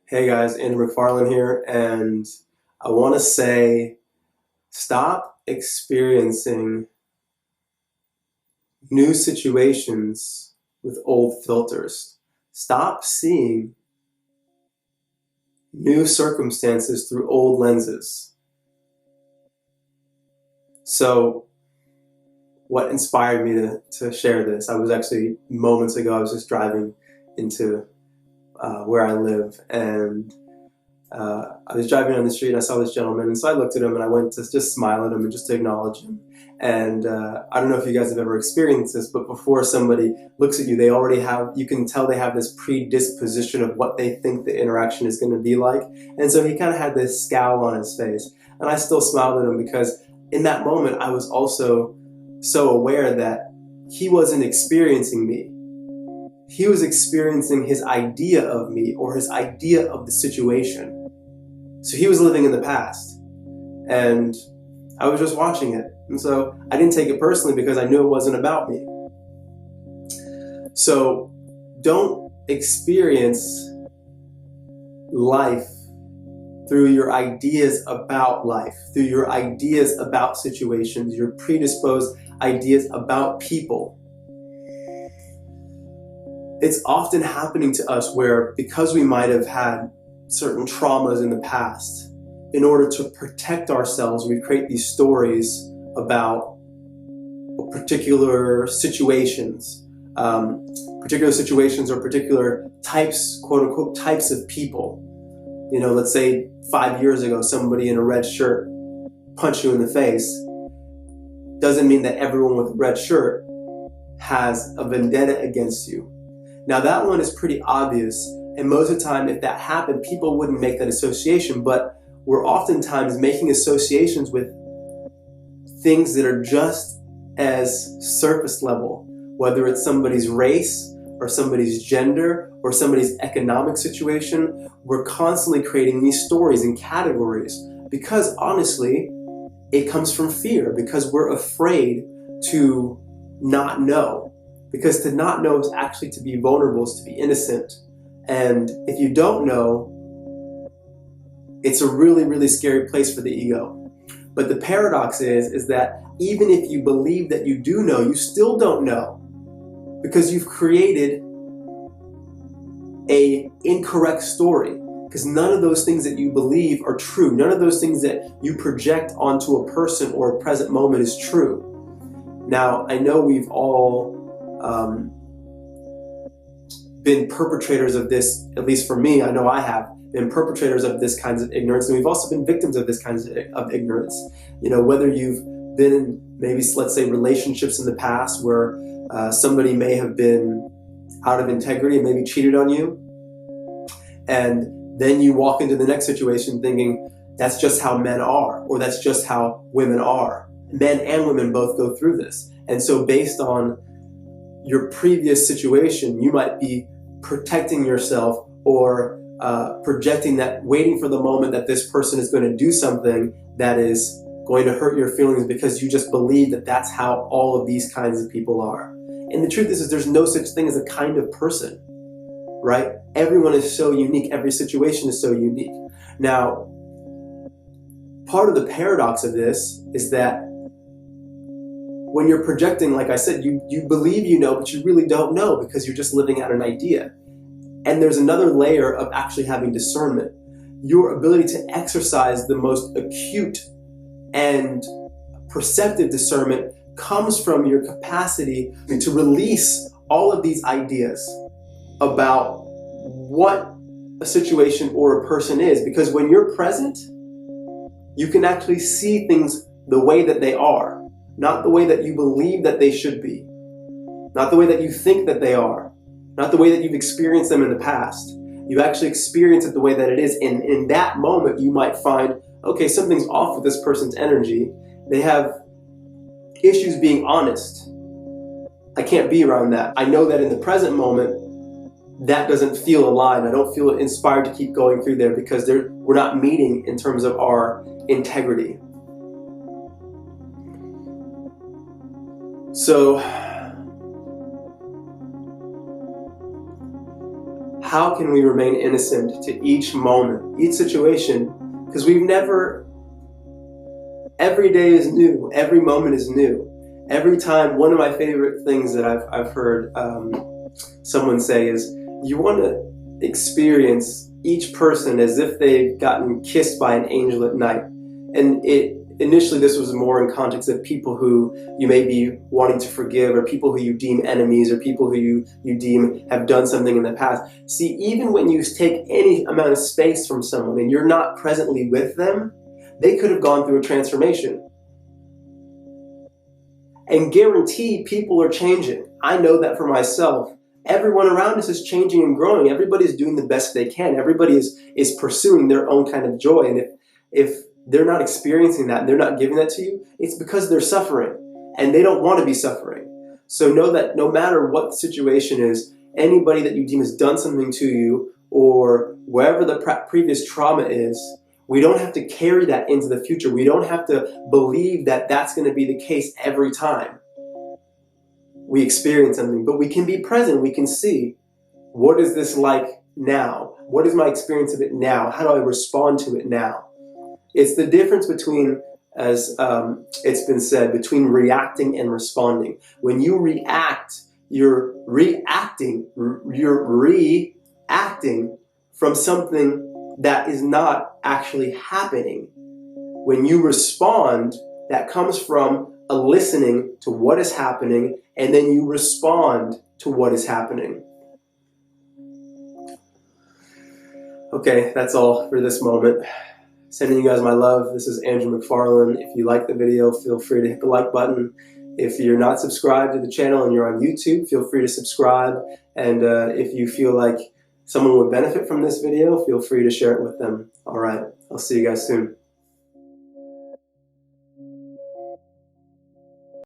Hey guys, Andrew McFarlane here, and I want to say stop experiencing new situations with old filters. Stop seeing new circumstances through old lenses. So, what inspired me to share this? I was actually moments ago, I was just driving into where I live, and I was driving down the street and I saw this gentleman, and so I looked at him and I went to just smile at him and just to acknowledge him. And I don't know if you guys have ever experienced this, but before somebody looks at you, they already have, you can tell they have this predisposition of what they think the interaction is going to be like. And so he kind of had this scowl on his face. And I still smiled at him because in that moment, I was also so aware that he wasn't experiencing me. He was experiencing his idea of me or his idea of the situation. So he was living in the past, and I was just watching it. And so I didn't take it personally because I knew it wasn't about me. So don't experience life through your ideas about life, through your ideas about situations, your predisposed ideas about people. It's often happening to us where, because we might have had certain traumas in the past, in order to protect ourselves, we create these stories about particular situations or particular types, quote unquote, types of people. You know, let's say 5 years ago, somebody in a red shirt punched you in the face. Doesn't mean that everyone with a red shirt has a vendetta against you. Now that one is pretty obvious, and most of the time if that happened, people wouldn't make that association, but we're oftentimes making associations with things that are just as surface level, whether it's somebody's race or somebody's gender or somebody's economic situation. We're constantly creating these stories and categories because honestly, it comes from fear, because we're afraid to not know. Because to not know is actually to be vulnerable, is to be innocent. And if you don't know, it's a really, really scary place for the ego. But the paradox is that even if you believe that you do know, you still don't know. Because you've created an incorrect story. Because none of those things that you believe are true. None of those things that you project onto a person or a present moment is true. Now, I know we've all been perpetrators of this, at least for me, I know I have been perpetrators of this kinds of ignorance, and we've also been victims of this kinds of ignorance. You know, whether you've been in maybe, let's say, relationships in the past where somebody may have been out of integrity and maybe cheated on you, and then you walk into the next situation thinking that's just how men are, or that's just how women are. Men and women both go through this. And so based on your previous situation, you might be protecting yourself or projecting that, waiting for the moment that this person is going to do something that is going to hurt your feelings because you just believe that that's how all of these kinds of people are. And the truth is there's no such thing as a kind of person, right? Everyone is so unique. Every situation is so unique. Now, part of the paradox of this is that when you're projecting, like I said, you believe you know, but you really don't know because you're just living out an idea. And there's another layer of actually having discernment. Your ability to exercise the most acute and perceptive discernment comes from your capacity to release all of these ideas about what a situation or a person is. Because when you're present, you can actually see things the way that they are. Not the way that you believe that they should be. Not the way that you think that they are. Not the way that you've experienced them in the past. You actually experience it the way that it is. And in that moment, you might find, okay, something's off with this person's energy. They have issues being honest. I can't be around that. I know that in the present moment, that doesn't feel aligned. I don't feel inspired to keep going through there because we're not meeting in terms of our integrity. So, how can we remain innocent to each moment, each situation? Because we've never, every day is new, every moment is new. Every time, one of my favorite things that I've heard someone say is, you want to experience each person as if they've gotten kissed by an angel at night. And initially this was more in context of people who you may be wanting to forgive, or people who you deem enemies, or people who you deem have done something in the past. See, even when you take any amount of space from someone and you're not presently with them, they could have gone through a transformation. And guarantee people are changing. I know that for myself. Everyone around us is changing and growing. Everybody's doing the best they can. Everybody is pursuing their own kind of joy. And if they're not experiencing that and they're not giving that to you, it's because they're suffering and they don't want to be suffering. So know that no matter what the situation is, anybody that you deem has done something to you, or wherever the previous trauma is, we don't have to carry that into the future. We don't have to believe that that's going to be the case every time we experience something, but we can be present. We can see, what is this like now? What is my experience of it now? How do I respond to it now? It's the difference between, as it's been said, between reacting and responding. When you react, you're reacting from something that is not actually happening. When you respond, that comes from a listening to what is happening, and then you respond to what is happening. Okay, that's all for this moment. Sending you guys my love. This is Andrew McFarlane. If you like the video, feel free to hit the like button. If you're not subscribed to the channel and you're on YouTube, feel free to subscribe. And if you feel like someone would benefit from this video, feel free to share it with them. All right, I'll see you guys soon.